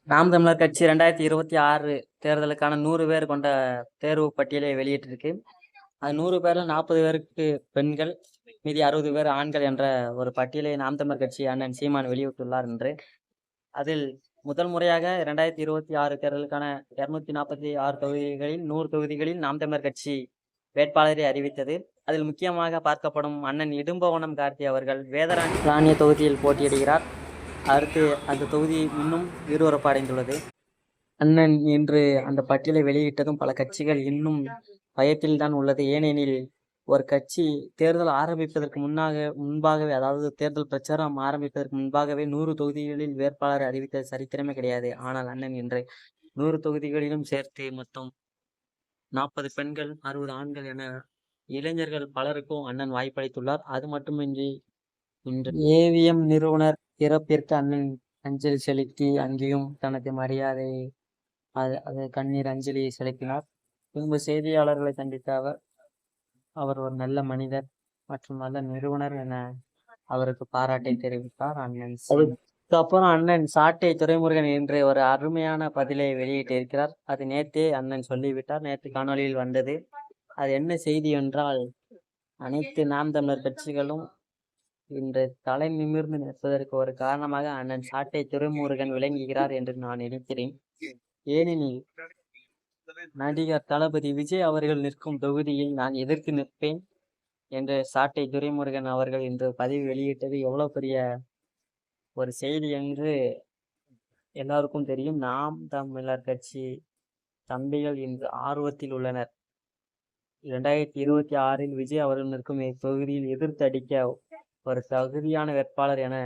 நாம் தமிழர் கட்சி 2026 தேர்தலுக்கான 100 பேர் கொண்ட தேர்வு பட்டியலை வெளியிட்டிருக்கு. அது 100 பேர்ல 40 பேருக்கு பெண்கள், மீதி 60 பேர் ஆண்கள் என்ற ஒரு பட்டியலை நாம் தமிழர் கட்சி அண்ணன் சீமான் வெளியிட்டுள்ளார் என்று. அதில் முதல் முறையாக 2026 தேர்தலுக்கான 246 தொகுதிகளில் 100 தொகுதிகளில் நாம் தமிழர் கட்சி வேட்பாளரை அறிவித்தது. அதில் முக்கியமாக பார்க்கப்படும் அண்ணன் இடும்பவனம் கார்த்தி அவர்கள் வேதராணிய தொகுதியில் போட்டியிடுகிறார். அடுத்து அந்த தொகுதி இன்னும் விறுவிறுப்பு அடைந்துள்ளது. அண்ணன் இன்று அந்த பட்டியலை வெளியிட்டதும் பல கட்சிகள் இன்னும் பயத்தில் தான் உள்ளது. ஏனெனில் ஒரு கட்சி தேர்தல் ஆரம்பிப்பதற்கு முன்பாகவே, அதாவது தேர்தல் பிரச்சாரம் ஆரம்பிப்பதற்கு முன்பாகவே 100 தொகுதிகளில் வேட்பாளரை அறிவித்த சரித்திரமே கிடையாது. ஆனால் அண்ணன் இன்று 100 தொகுதிகளிலும் சேர்த்து மொத்தம் 40 பெண்கள், 60 ஆண்கள் என இளைஞர்கள் பலருக்கும் அண்ணன் வாய்ப்பளித்துள்ளார். அது மட்டுமின்றி இன்று ஏவிஎம் நிறுவனர் இறப்பிற்கு அண்ணன் அஞ்சலி செலுத்தி அங்கேயும் தனது மரியாதை அது கண்ணீர் அஞ்சலியை செலுத்தினார். பின்பு செய்தியாளர்களை சந்தித்த அவர் ஒரு நல்ல மனிதர் மற்றும் நல்ல நிறுவனர் என அவருக்கு பாராட்டை தெரிவித்தார் அண்ணன். அதுக்கப்புறம் அண்ணன் சாட்டை துரைமுருகன் என்று ஒரு அருமையான பதிலை வெளியிட்டிருக்கிறார். அது நேற்றே அண்ணன் சொல்லிவிட்டார். நேற்று காணொலியில் வந்தது. அது என்ன செய்தி என்றால், அனைத்து நாம் தமிழர் கட்சிகளும் இன்று தலை நிமிர்ந்து நிற்பதற்கு ஒரு காரணமாக அண்ணன் சாட்டை துரைமுருகன் விளங்குகிறார் என்று நான் நினைக்கிறேன். ஏனெனில் நடிகர் தளபதி விஜய் அவர்கள் நிற்கும் தொகுதியில் நான் எதிர்த்து நிற்பேன் என்று சாட்டை துரைமுருகன் அவர்கள் இன்று பதிவு வெளியிட்டது எவ்வளவு பெரிய ஒரு செய்தி என்று எல்லாருக்கும் தெரியும். நாம் தமிழர் கட்சி தம்பிகள் இன்று ஆர்வத்தில் உள்ளனர். 2026 விஜய் அவர்கள் நிற்கும் தொகுதியில் எதிர்த்து அடிக்க ஒரு தகுதியான வேட்பாளர் என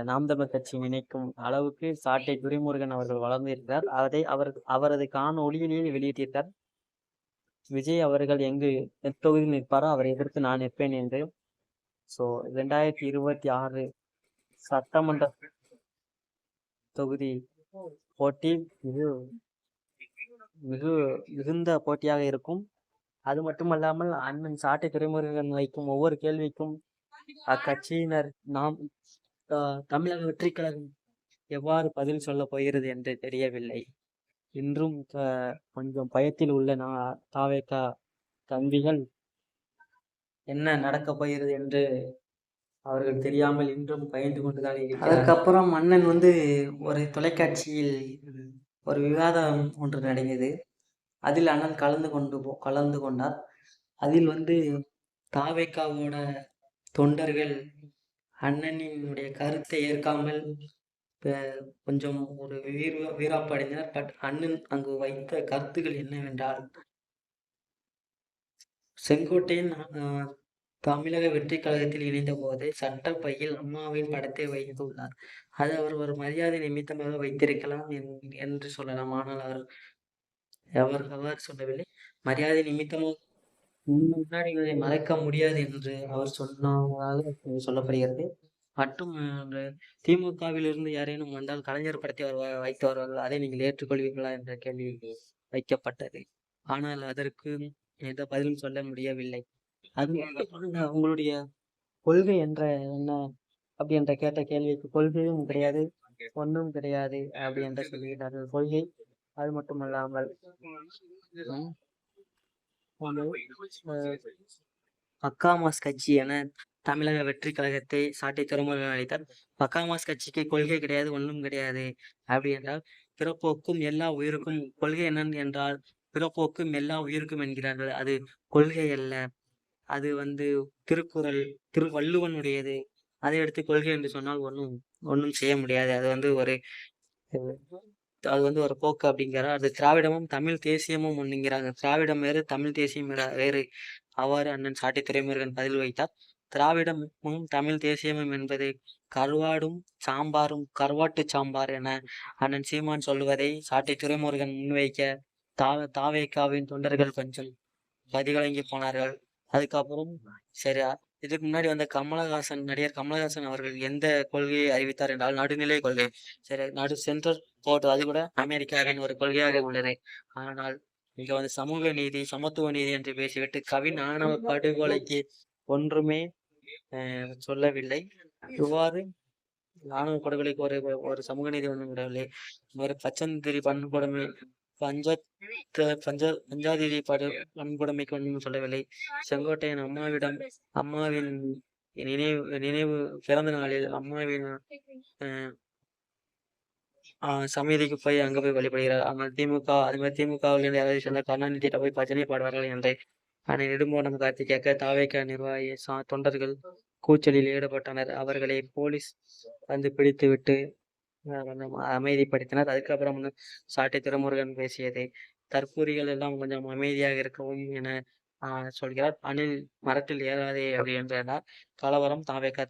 நாம் தமிழர் கட்சி நினைக்கும் அளவுக்கு சாட்டை துரைமுருகன் அவர்கள் வளர்ந்திருக்கிறார். அதை அவரது காணொளியிலேயே வெளியிட்டிருக்கார். விஜய் அவர்கள் எங்கு தொகுதியில் நிற்பாரோ அவரை எதிர்த்து நான் நிற்பேன் என்று. 2026 சட்டமன்ற தொகுதி போட்டி மிகுந்த போட்டியாக இருக்கும். அது மட்டுமல்லாமல் அண்ணன் சாட்டை துரைமுருகன் வைக்கும் ஒவ்வொரு கேள்விக்கும் அக்கட்சியினர் நாம் தமிழக வெற்றி கழகம் எவ்வாறு பதில் சொல்ல போகிறது என்று தெரியவில்லை. இன்றும் கொஞ்சம் பயத்தில் உள்ள தாவேகா தம்பிகள் என்ன நடக்கப் போகிறது என்று அவர்கள் தெரியாமல் இன்றும் பயந்து கொண்டுதான் இருக்கிறார். அதுக்கப்புறம் அண்ணன் ஒரு தொலைக்காட்சியில் ஒரு விவாதம் ஒன்று நடந்தது. அதில் அண்ணன் கலந்து கொண்டார். அதில் தாவேகாவோட தொண்டர்கள் அண்ணனினுடைய கருத்தை ஏற்காமல் கொஞ்சம் ஒரு வீராப்பு அடைந்தனர். பட் அண்ணன் அங்கு வைத்த கருத்துக்கள் என்னவென்றால், செங்கோட்டையன் தமிழக வெற்றி கழகத்தில் இணைந்த போது சட்டப்பையில் அம்மாவின் படத்தை வைத்துள்ளார். அது அவர் ஒரு மரியாதை நிமித்தமாக வைத்திருக்கலாம் என்று சொல்லலாம். ஆனால் அவர் சொல்லவில்லை. மரியாதை நிமித்தமாக முன்னாடி இதை மறைக்க முடியாது என்று அவர் சொன்னதாக சொல்லப்படுகிறது. மற்றும் திமுகவிலிருந்து யாரேனும் வந்தால் கலைஞர் படத்தை வைத்து வருவார்கள், அதை நீங்கள் ஏற்றுக்கொள்வீர்களா என்ற கேள்வி வைக்கப்பட்டது. ஆனால் அதற்கு எந்த பதிலும் சொல்ல முடியவில்லை. அது உங்களுடைய கொள்கை என்ன அப்படி என்ற கேட்ட கேள்விக்கு கொள்கையும் கிடையாது, ஒன்றும் கிடையாது அப்படி என்று சொல்லுகிறார்கள். கொள்கை அது மட்டுமல்லாமல் பக்காமாஸ் கட்சி என தமிழக வெற்றி கழகத்தை சாட்டை துறைமுருகன் அழைத்தார். பக்காமாஸ் கட்சிக்கு கொள்கை கிடையாது, ஒன்றும் கிடையாது அப்படி என்றால், பிறப்போக்கும் எல்லா உயிருக்கும் கொள்கை என்னன்னு என்றால் பிறப்போக்கும் எல்லா உயிருக்கும் என்கிறார்கள். அது கொள்கை அல்ல, அது திருக்குறள் திருவள்ளுவனுடையது. அதை எடுத்து கொள்கை என்று சொன்னால் ஒன்றும் செய்ய முடியாது. அது ஒரு போக்கு அப்படிங்கிறார். அது திராவிடமும் தமிழ் தேசியமும் ஒண்ணுங்கிறாங்க. திராவிடம் வேறு, தமிழ் தேசியம் வேறு. அவ்வாறு அண்ணன் சாட்டை துரைமுருகன் பதில் வைத்தார். திராவிடமும் தமிழ் தேசியமும் என்பது கருவாடும் சாம்பாரும் கருவாட்டு சாம்பார் என அண்ணன் சீமான் சொல்லுவதை சாட்டை துரைமுருகன் முன்வைக்க தாவேகாவின் தொண்டர்கள் கொஞ்சம் பதிகலங்கி போனார்கள். அதுக்கப்புறம் சரி, இதுக்கு முன்னாடி வந்த நடிகர் கமலஹாசன் அவர்கள் எந்த கொள்கையை அறிவித்தார் என்றால் நடுநிலை கொள்கை. சரி, சென்ட்ரல் போர்ட், அது கூட அமெரிக்காவின் ஒரு கொள்கையாக உள்ளது. ஆனால் இங்க சமூக நீதி, சமத்துவ நீதி என்று பேசிவிட்டு கவின் ஆணவ படுகொலைக்கு ஒன்றுமே சொல்லவில்லை. இவ்வாறு ராணுவ படுகொலைக்கு ஒரு ஒரு சமூக நீதி ஒன்றும் விடவில்லை. ஒரு பச்சந்திரி வன்கொடுமை, பஞ்சாதிரி வன்கொடுமைக்கு ஒன்றும் சொல்லவில்லை. செங்கோட்டையன் அம்மாவின் நினைவு நினைவு பிறந்த நாளில் அம்மாவின் சமாதிக்கு போய் அங்க போய் வழிபடுகிறார். ஆனால் அது மாதிரி திமுகவில் யாராவது சொன்னா கருணாநிதியிட்ட போய் பஜனை பாடுவார்கள் என்று நெடுங்கோட்டம் கார்த்தி கேட்க தாவேக நிர்வாகி தொண்டர்கள் கூச்சலில் ஈடுபட்டனர். அவர்களை போலீஸ் வந்து பிடித்துவிட்டு கொஞ்சம் அமைதிப்படுத்தினர். அதுக்கப்புறம் சாட்டை துரைமுருகன் பேசியது, தற்கூரிகள் எல்லாம் கொஞ்சம் அமைதியாக இருக்கவும் என சொல்கிறார். அணில் மரத்தில் ஏறாதே அப்படி என்றார். கலவரம் தாவேக